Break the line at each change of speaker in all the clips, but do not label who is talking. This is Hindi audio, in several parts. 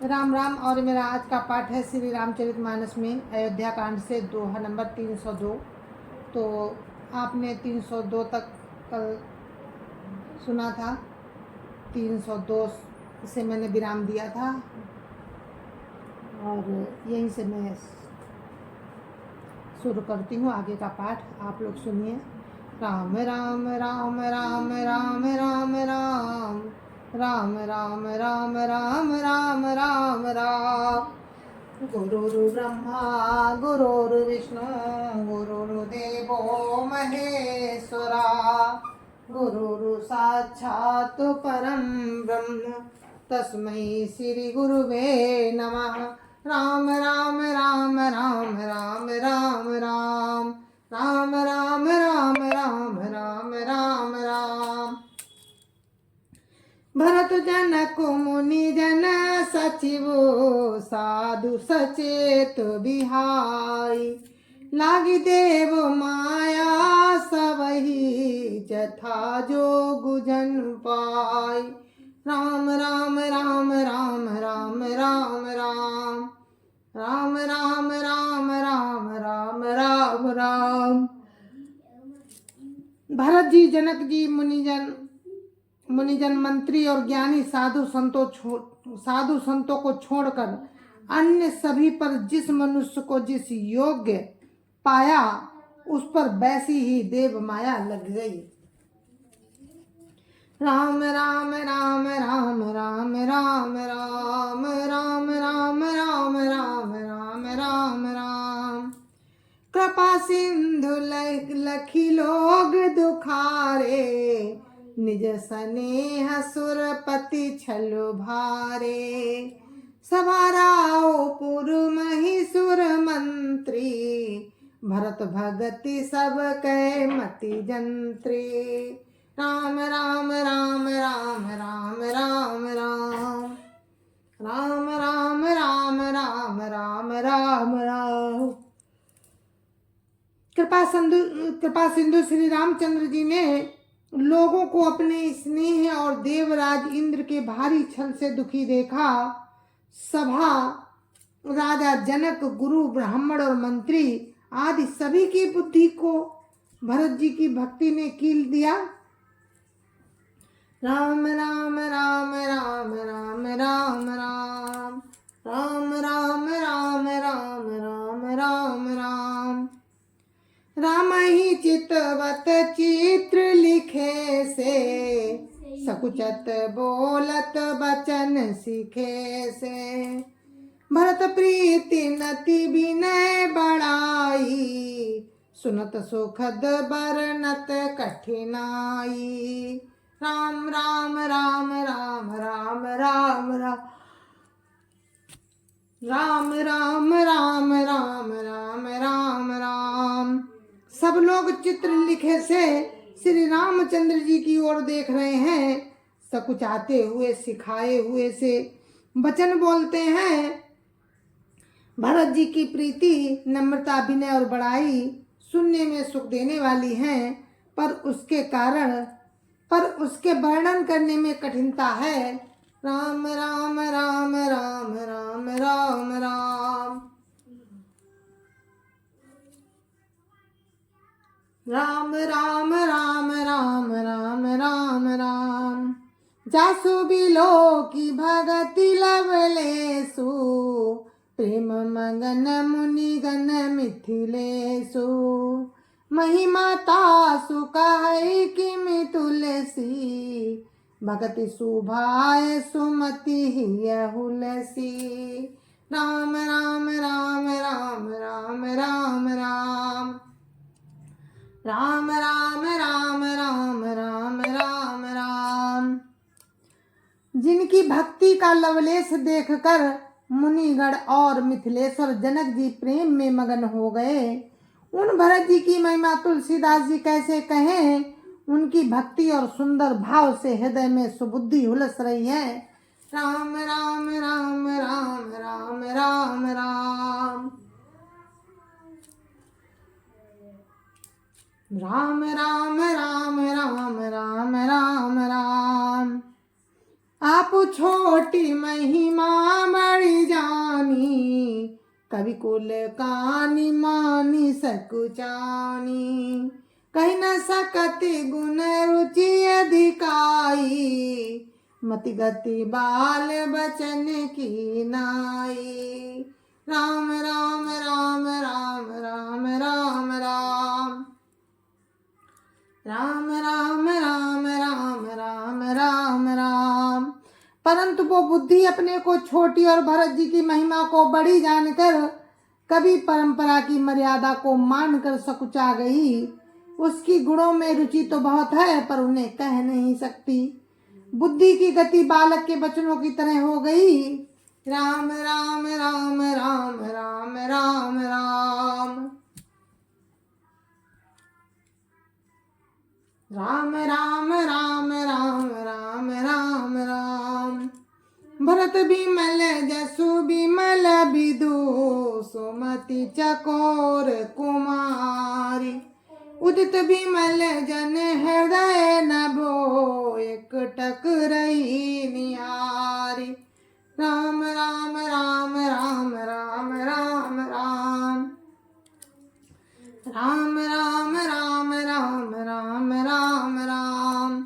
राम राम। और मेरा आज का पाठ है श्री रामचरितमानस में अयोध्या कांड से दोहा नंबर 302। तो आपने 302 तक कल सुना था। 302 से मैंने विराम दिया था और यहीं से मैं शुरू करती हूँ आगे का पाठ। आप लोग सुनिए। राम राम राम राम राम राम राम राम राम राम राम राम राम राम। गुरुर्ब्रह्मा गुरुर्विष्णु गुरुर्देवो महेश्वरा गुरुर् साक्षात् परं ब्रह्म तस्मै श्री गुरुवे नमः। राम राम राम राम राम राम राम राम राम राम राम राम राम राम। भरत जनक मुनि जन सचिव साधु सचेत बिहाई लागी देव माया सबही जथा जोग जन पाई। राम राम राम राम राम राम राम राम राम राम राम राम राम राम। भरत जी, जनक जी, मुनिजन, मंत्री और ज्ञानी साधु संतों को छोड़कर अन्य सभी पर जिस मनुष्य को जिस योग्य पाया उस पर वैसी ही देव माया लग गई। राम राम राम राम राम राम राम राम राम राम राम राम राम राम। कृपा सिंधु लखी लोग दुखारे निज स्नेह सुरपति छलो भारे। सवाराओ पुर मही सुर मंत्री भरत भगति सब कै मति जंत्री। राम राम राम राम राम राम राम राम राम राम राम राम राम राम। कृपा सिंधु श्री रामचंद्र जी ने लोगों को अपने स्नेह और देवराज इंद्र के भारी छल से दुखी देखा। सभा, राजा जनक, गुरु, ब्राह्मण और मंत्री आदि सभी की बुद्धि को भरत जी की भक्ति ने कील दिया। राम राम राम राम राम राम राम राम राम राम राम राम राम राम। राम ही चितवत चित्र लिखे से सकुचत बोलत बचन सीखे से। भरत प्रीति नति विनय बढ़ाई सुनत सुखद बरनत कठिनाई। राम राम राम राम राम राम राम राम राम राम राम राम राम। सब लोग चित्र लिखे से श्री रामचंद्र जी की ओर देख रहे हैं। सकुचाते हुए, सिखाए हुए से वचन बोलते हैं। भरत जी की प्रीति, नम्रता, विनय और बड़ाई सुनने में सुख देने वाली हैं, पर उसके वर्णन करने में कठिनता है। राम राम राम राम राम राम राम राम राम राम राम राम राम। जासु बिलो की भगति लवलेसु प्रेम मगन मुनिगण मिथिलेसु। महिमा तासु कहै किमि तुलसी भगति सुभाय सुमति हिय हुलसी। राम राम राम राम राम राम राम राम राम राम राम राम राम राम। जिनकी भक्ति का लवलेश देखकर मुनिगण और मिथिलेश्वर जनक जी प्रेम में मगन हो गए। उन भरत जी की महिमा तुलसीदास जी कैसे कहें। उनकी भक्ति और सुंदर भाव से हृदय में सुबुद्धि हुलस रही है। राम राम राम राम राम राम राम राम राम राम राम राम राम राम। आप छोटी महिमा बड़ कवि कुल कानी मानी सकुचानी, कही न सकति गुण रुचि अधिकाई, मति गति बाल बचन की नाई। राम राम राम राम राम राम राम राम राम राम राम राम राम राम। परंतु वो बुद्धि अपने को छोटी और भरत जी की महिमा को बड़ी जानकर कभी परंपरा की मर्यादा को मानकर सकुचा गई। उसकी गुणों में रुचि तो बहुत है पर उन्हें कह नहीं सकती। बुद्धि की गति बालक के बचनों की तरह हो गई। राम राम राम राम राम राम राम राम राम राम राम राम राम राम। भरत बिमल जसु बिमल विदु, सुमति चकोर कुमारी, उदित बिमल जन हृदय नभो, एकटक रही निहारी। राम राम राम राम राम राम राम राम राम राम राम राम राम राम।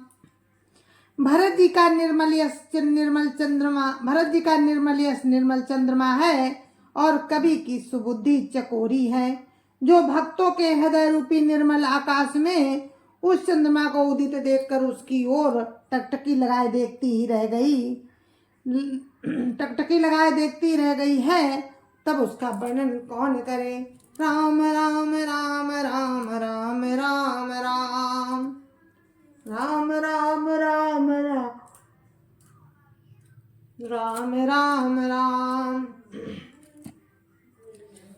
भरत जी का निर्मल यश निर्मल चंद्रमा, भरत जी का निर्मल यश निर्मल चंद्रमा है और कवि की सुबुद्धि चकोरी है, जो भक्तों के हृदय रूपी निर्मल आकाश में उस चंद्रमा को उदित देखकर उसकी ओर टकटकी लगाए देखती ही रह गई, टकटकी लगाए देखती रह गई है। तब उसका वर्णन कौन करे। राम राम राम राम राम राम राम राम राम राम राम राम राम।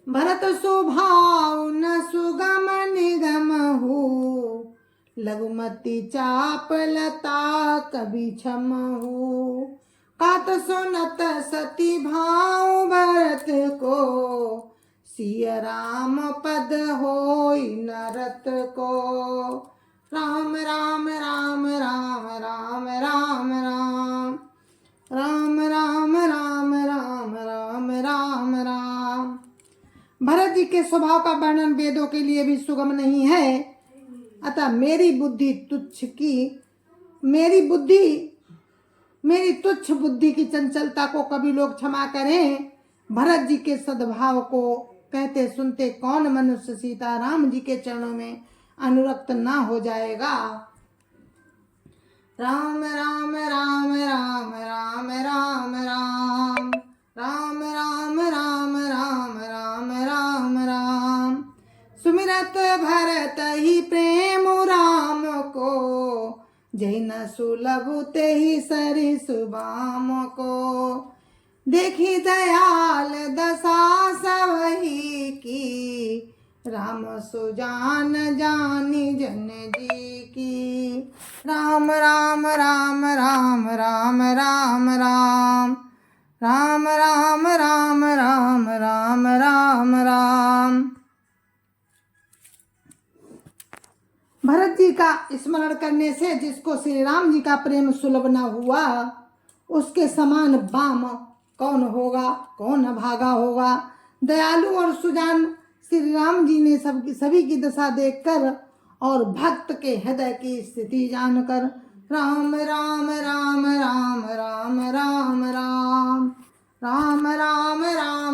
भरत स्वभाव न सुगम निगम हो, लघुमति चापलता कभी क्षम हो। कात सुनत सती भाव भरत को, सिय राम पद होई नरत को। राम राम राम राम राम राम राम राम राम राम राम राम राम राम। भरत जी के स्वभाव का वर्णन वेदों के लिए भी सुगम नहीं है, अतः मेरी तुच्छ बुद्धि की चंचलता को कभी लोग क्षमा करें। भरत जी के सद्भाव को कहते सुनते कौन मनुष्य सीताराम जी के चरणों में अनुरक्त ना हो जाएगा। राम राम राम राम राम राम राम राम राम राम राम राम राम राम। सुमिरत भरत ही प्रेम राम को, जय न सुलभ ते ही सरि सुबाम को। देखी दयाल दशा सवही की, राम सुजान जानी जन जी की। राम राम राम राम राम राम राम राम राम राम राम राम राम राम। भरत जी का स्मरण करने से जिसको श्री राम जी का प्रेम सुलभ न हुआ, उसके समान बाम कौन होगा, कौन भागा होगा। दयालु और सुजान श्री राम जी ने सभी की दशा देखकर और भक्त के हृदय की स्थिति जानकर राम राम राम राम राम राम राम राम राम राम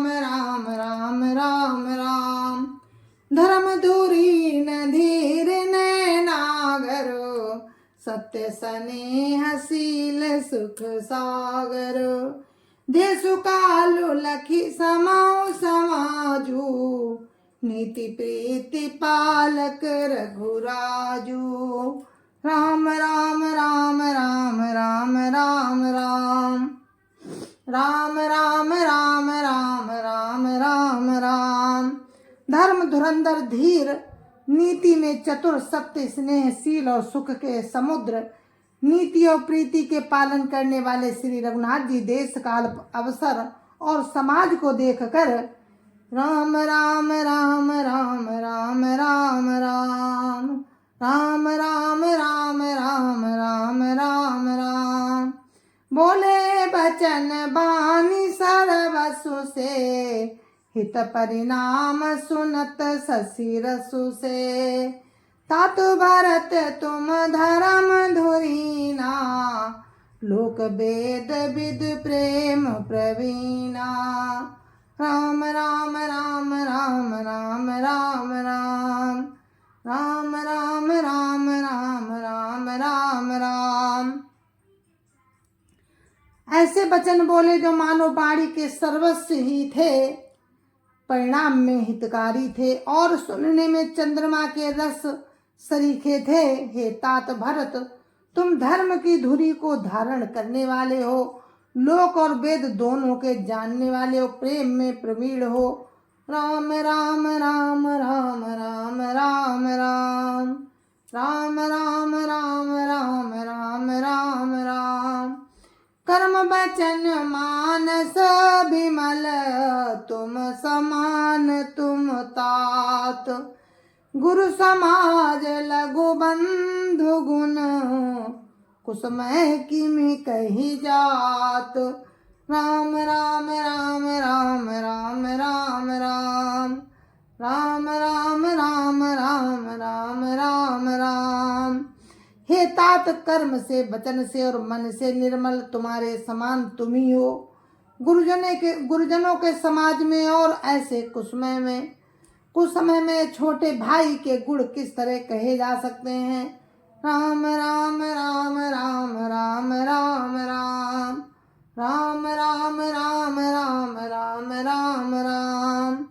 राम राम राम राम। धर्म धुरी न धीर नैनागरो, सत्य स्नेहशील सुख सागर। देशु कालु लखी समाओ समाजू, नीति प्रीति पालक रघुराजू। राम राम राम राम राम राम राम राम राम राम राम राम राम राम। धर्म धुरंधर धीर, नीति में चतुर, सत्य स्नेहशील और सुख के समुद्र, नीति और प्रीति के पालन करने वाले श्री रघुनाथ जी देश काल अवसर और समाज को देखकर राम राम राम राम राम राम राम राम राम राम राम राम राम राम। बोले बचन बानी सर्वसु से, हित परिणाम सुनत शशि रसु से। तात भरत तुम धर्म धुरीना, लोक वेद विद प्रेम प्रवीणा। राम राम राम राम राम राम राम राम राम राम राम राम राम राम। ऐसे वचन बोले जो मानो बाणी के सर्वस्व ही थे, परिणाम में हितकारी थे और सुनने में चंद्रमा के रस सरीखे थे। हे तात भरत, तुम धर्म की धुरी को धारण करने वाले हो, लोक और वेद दोनों के जानने वाले हो, प्रेम में प्रवीण हो। राम राम राम राम राम राम राम राम राम राम राम राम राम राम। कर्म वचन मानस विमल, तुम समान तुम तात। गुरु समाज लघु बंधु गुण, कुसुमय किमि कही जात। राम राम राम राम राम राम राम राम राम राम राम राम राम राम। हे तात, कर्म से वचन से और मन से निर्मल तुम्हारे समान तुम ही हो। गुरुजनों के समाज में और ऐसे कुसुमय में, कुछ समय में छोटे भाई के गुण किस तरह कहे जा सकते हैं। राम राम राम राम राम राम राम राम राम राम राम राम राम राम।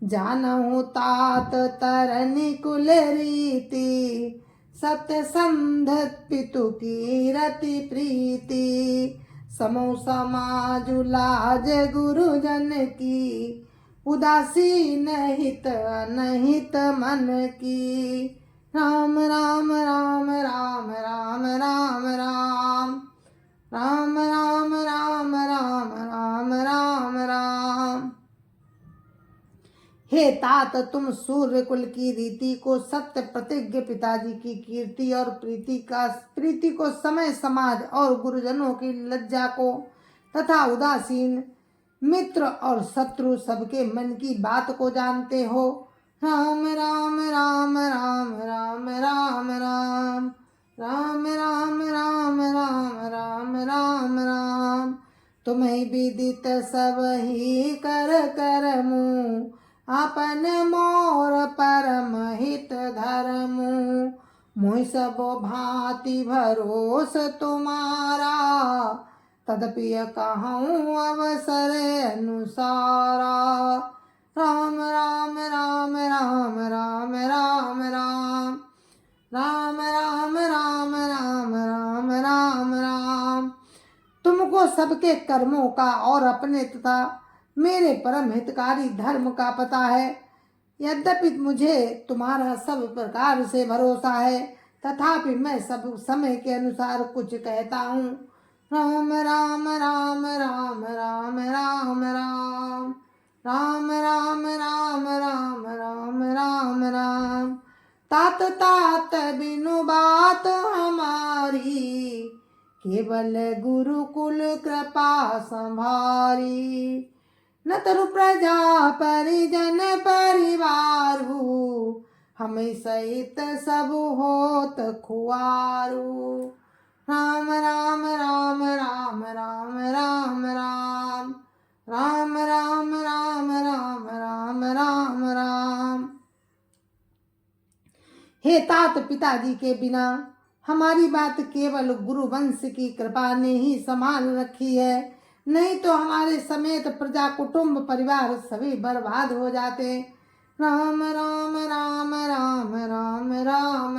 जानहु तात तरनि कुल रीति, सत्य संधत पितु की रति प्रीति। समो समाज लाज गुरुजन की, उदासीन हित अनहित मन की। राम राम राम राम राम राम राम राम राम राम राम राम राम राम। हे तात, तुम सूर्य कुल की रीति को, सत्य प्रतिज्ञ पिताजी की कीर्ति और प्रीति को, समय समाज और गुरुजनों की लज्जा को, तथा उदासीन मित्र और शत्रु सबके मन की बात को जानते हो। राम राम राम राम राम राम राम राम राम राम राम राम राम राम। तुम्हें विदित सब ही कर करमु, अपन मोर परम हित धर्मु। मोहि सब भांति भरोस तुम्हारा, तदपि कहूँ अवसर अनुसारा। राम राम राम राम राम राम राम राम राम राम राम राम राम राम। तुमको सबके कर्मों का और अपने तथा मेरे परम हितकारी धर्म का पता है। यद्यपि मुझे तुम्हारा सब प्रकार से भरोसा है, तथापि मैं सब समय के अनुसार कुछ कहता हूँ। राम राम राम राम राम राम राम राम राम राम राम राम राम राम। तात तात बिनु बात हमारी, केवल गुरुकुल कृपा संभारी। न तरु प्रजा परिजन परिवारु, हमें सहित सब होत खुआरू। राम राम राम राम राम राम राम राम राम राम राम राम राम राम। हे तात, पिताजी के बिना हमारी बात केवल गुरु वंश की कृपा ने ही संभाल रखी है, नहीं तो हमारे समेत प्रजा कुटुंब परिवार सभी बर्बाद हो जाते। राम राम राम राम राम राम राम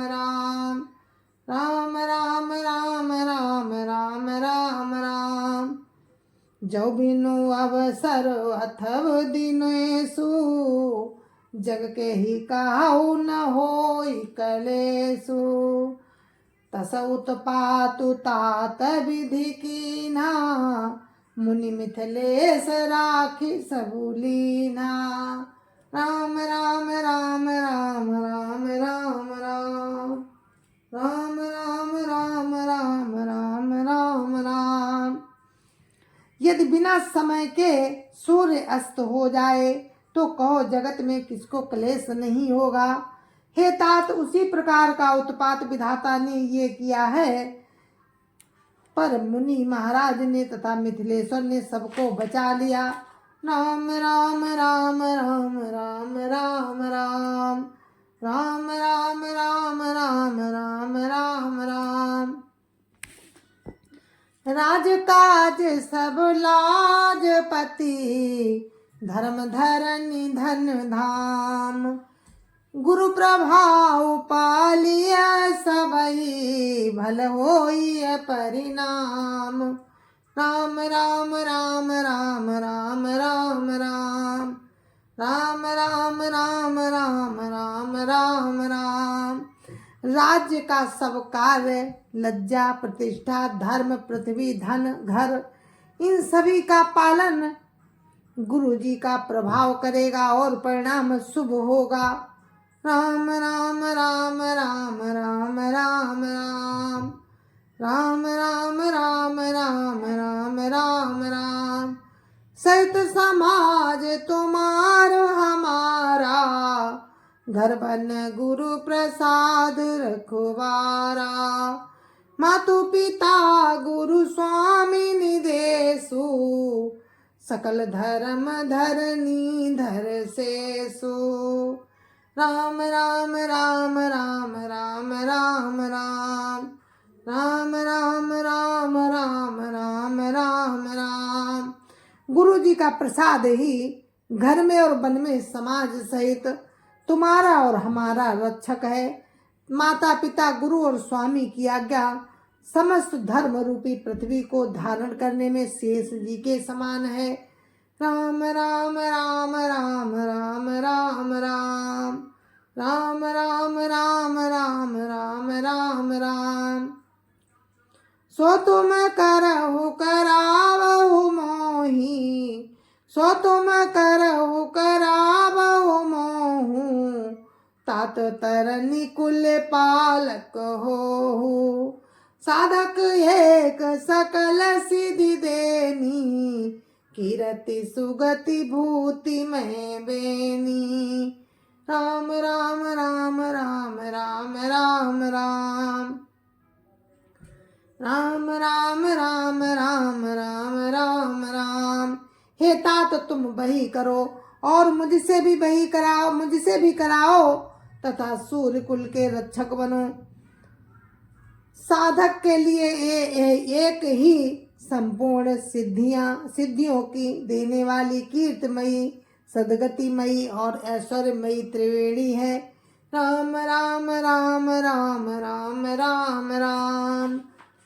राम राम राम राम राम राम राम। जो बिनु अवसर अथव दिनेषु, जग के ही काहू न होई कलेषु। तस उत्पातु तात विधि कीना, मुनि मिथिलेश राखी सबुलीना। राम राम राम राम राम राम राम राम राम राम राम राम राम राम। यदि बिना समय के सूर्य अस्त हो जाए तो कहो जगत में किसको क्लेश नहीं होगा। हे तात, उसी प्रकार का उत्पात विधाता ने ये किया है, पर मुनि महाराज ने तथा मिथिलेश्वर ने सबको बचा लिया। राम राम राम राम राम राम राम राम राम राम राम राम राम राम। राजकाज सब लाजपति, धर्म धरनि धन धाम। गुरु प्रभाव पालिय सबई, भल होइय परिणाम। राम राम राम राम राम राम राम राम राम राम राम राम राम राम। राज्य का सब कार्य, लज्जा, प्रतिष्ठा, धर्म, पृथ्वी, धन, घर, इन सभी का पालन गुरु जी का प्रभाव करेगा और परिणाम शुभ होगा। राम राम राम राम राम राम राम राम राम राम राम राम राम राम। सहित समाज तुम्हारो हमारा, घर बन गुरु प्रसाद रखवारा। मातु पिता गुरु स्वामी निदेशु, सकल धर्म धरनी धर सेसु। राम राम राम राम राम राम राम राम राम राम राम राम राम राम। गुरु जी का प्रसाद ही घर में और वन में समाज सहित तुम्हारा और हमारा रक्षक है। माता पिता गुरु और स्वामी की आज्ञा समस्त धर्म रूपी पृथ्वी को धारण करने में शेष जी के समान है। राम राम राम राम राम राम राम राम राम राम राम राम राम राम। सो तुम करहु करावहु मोहि, सो तुम करहु करावहु मोहु। तात तरनि कुल पालक होहु, साधक एक सकल सिद्धि देनी। कीरति सुगति भूति में बेनी। राम राम राम राम राम राम राम राम राम राम राम राम राम राम। हे तात, तुम बही करो और मुझसे भी बही कराओ, मुझसे भी कराओ तथा सूर्य कुल के रक्षक बनो। साधक के लिए एक ही संपूर्ण सिद्धियों की देने वाली कीर्तिमयी, सदगतिमयी और ऐश्वर्यमयी त्रिवेणी है। राम राम राम राम राम राम राम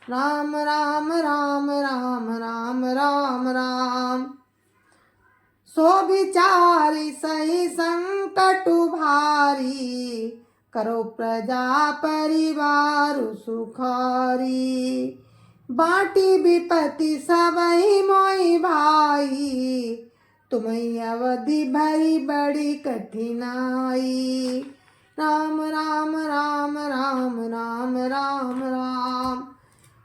राम राम राम राम राम राम राम। सो विचारी सही संकटु भारी, करो प्रजा परिवार सुखारी। बाटी विपत्ति सबहि मोहि भाई, तुम्हें अवधि भरी बड़ी कठिनाई। राम राम राम राम राम राम राम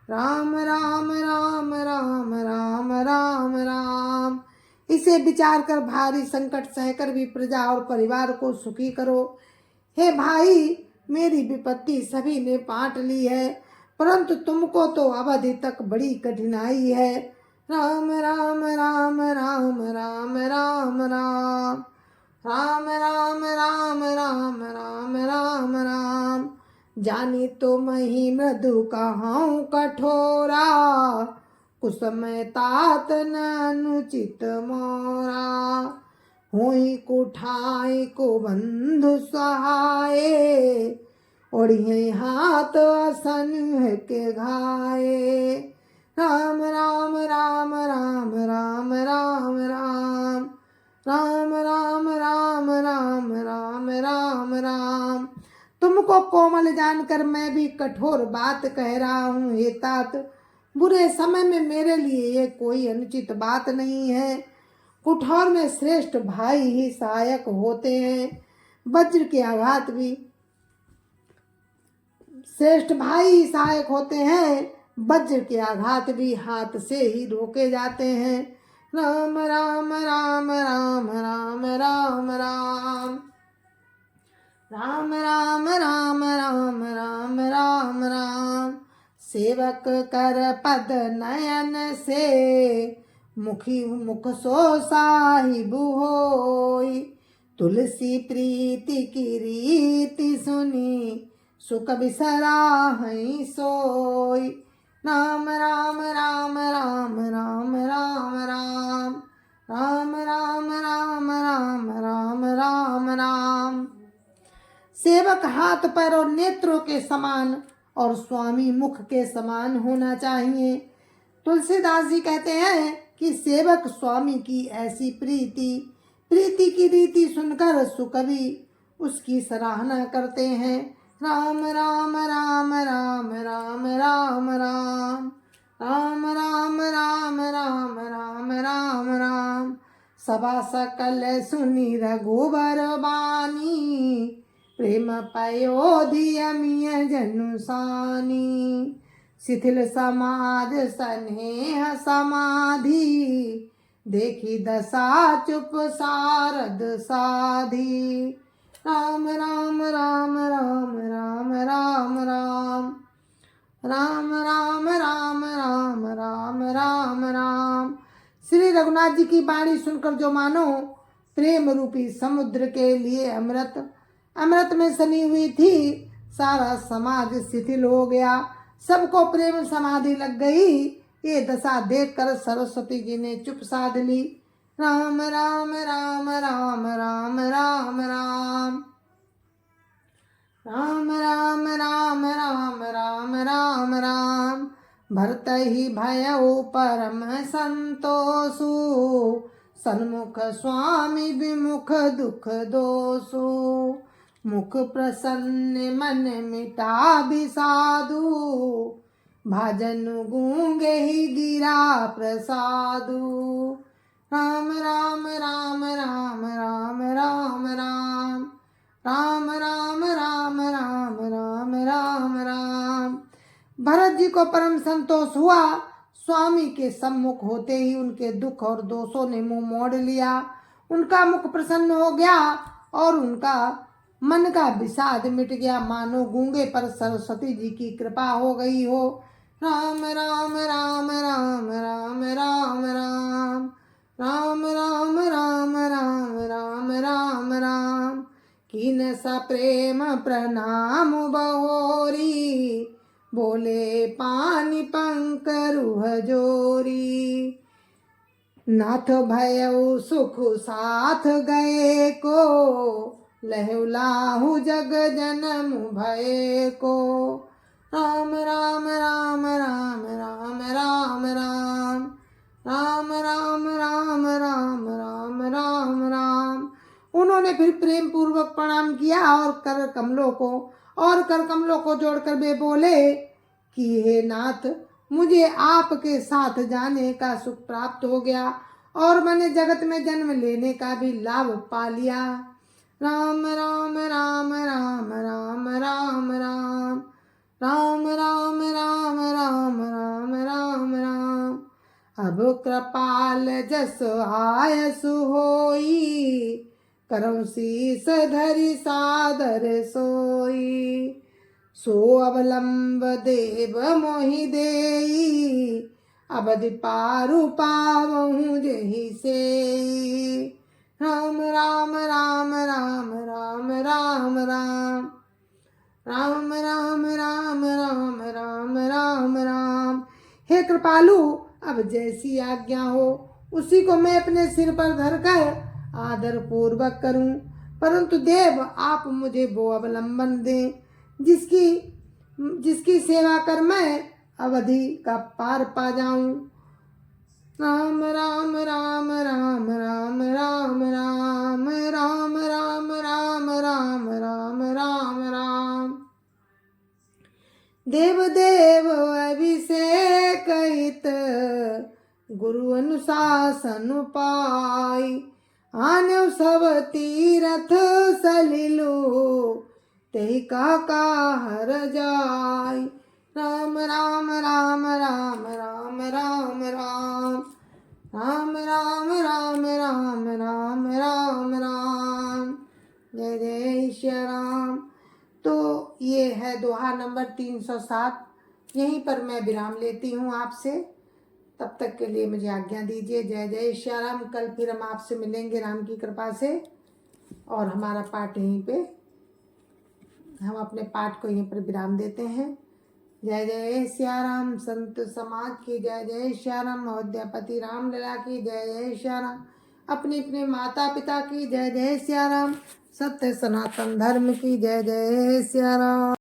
राम राम राम राम राम राम राम। इसे विचार कर भारी संकट सहकर भी प्रजा और परिवार को सुखी करो। हे भाई, मेरी विपत्ति सभी ने बांट ली है, परंतु तुमको तो अवधि तक बड़ी कठिनाई है। राम राम राम राम राम राम राम राम राम राम राम राम राम राम। जानी तो मही मृदु कहाऊं कठोरा, कुसमय तात न अनुचित मोरा। हुई कुठाई को बंधु सहाय, ओढ़िए हाथ असन के घाये। राम राम राम राम राम राम राम राम राम राम राम राम राम राम। तुमको कोमल जानकर मैं भी कठोर बात कह रहा हूँ। हे तात, बुरे समय में मेरे लिए ये कोई अनुचित बात नहीं है। कुठार में श्रेष्ठ भाई ही सहायक होते हैं। वज्र के आघात भी श्रेष्ठ भाई ही सहायक होते हैं, वज्र के आघात भी हाथ से ही रोके जाते हैं। राम राम राम राम राम राम राम राम राम राम राम राम राम राम। सेवक कर पद नयन से मुख सो साहिब होई। तुलसी प्रीति की रीति सुनी सुख बिसरा हई सोई। राम राम राम राम राम राम राम राम राम राम राम राम राम राम। सेवक हाथ पैर और नेत्रों के समान और स्वामी मुख के समान होना चाहिए। तुलसीदास जी कहते हैं कि सेवक स्वामी की ऐसी प्रीति की रीति सुनकर सुकवि उसकी सराहना करते हैं। राम राम राम राम राम राम राम राम राम राम राम राम राम राम। सभा सकल सुनी रघुबर बानी प्रेम पयोधियमिय जनुसानी। शिथिल समाज स्नेह समाधि देखी दशा चुप सारद साधी। राम राम राम राम राम राम राम राम राम राम राम राम राम राम। श्री रघुनाथ जी की वाणी सुनकर जो मानो प्रेम रूपी समुद्र के लिए अमृत में सनी हुई थी, सारा समाज शिथिल हो गया, सबको प्रेम समाधि लग गई। ये दशा देखकर सरस्वती जी ने चुप साध ली। राम राम राम राम राम राम राम राम राम राम राम राम राम राम। भरत ही भयउ परम संतोषु सन्मुख स्वामी विमुख दुख दोषु। मुख प्रसन्न मन मिटा विषादु भाजन गूंगे ही गिरा प्रसादु। राम राम राम राम राम राम राम राम राम राम राम राम राम राम। भरत जी को परम संतोष हुआ। स्वामी के सम्मुख होते ही उनके दुख और दोषों ने मुंह मोड़ लिया। उनका मुख प्रसन्न हो गया और उनका मन का विषाद मिट गया, मानो गूंगे पर सरस्वती जी की कृपा हो गई हो। राम राम राम राम राम राम राम राम राम राम राम राम राम राम। कीन सा प्रेम प्रणाम बहोरी बोले पानी पंकरुह जोरी। नाथ भयउ सुख साथ गए को लहुलाहु जग जनम भय को। राम राम राम राम राम राम राम राम राम राम राम राम राम राम। उन्होंने फिर प्रेम पूर्वक प्रणाम किया और कर कमलों को जोड़कर वे बोले कि हे नाथ, मुझे आपके साथ जाने का सुख प्राप्त हो गया और मैंने जगत में जन्म लेने का भी लाभ पा लिया। राम राम राम राम राम राम राम राम राम राम राम राम राम राम। अब कृपाल जस आयसु होई करौ शीस धरि सादर सोई। सो अवलंब देव मोहि देई अवधि पारु पावहु जेहि सेई। राम राम राम राम राम राम राम राम राम राम राम राम राम राम। हे कृपालु, अब जैसी आज्ञा हो उसी को मैं अपने सिर पर धरकर आदर पूर्वक करूं, परंतु देव आप मुझे वो अवलंबन दें जिसकी सेवा कर मैं अवधि का पार पा जाऊं। राम राम राम राम राम राम राम राम राम राम राम राम राम राम। देव देव अभिषेक हित गुरु अनुशासन पाई। आनव सब तीरथ सलिलो तेहि का हर जाय। राम राम राम राम राम राम राम राम राम राम राम राम राम राम। जय जय श्री राम। तो ये है दोहा नंबर 307। यहीं पर मैं विराम लेती हूँ आपसे। तब तक के लिए मुझे आज्ञा दीजिए। जय जय श्री राम। कल फिर हम आपसे मिलेंगे राम की कृपा से। और हमारा पाठ यहीं पे, हम अपने पाठ को यहीं पर विराम देते हैं। जय जय सिया राम। संत समाज की जय जय सिया राम। अयोध्यापति राम लला की जय जय सिया राम। अपने अपने माता पिता की जय जय सिया राम। सत्य सनातन धर्म की जय जय सिया राम।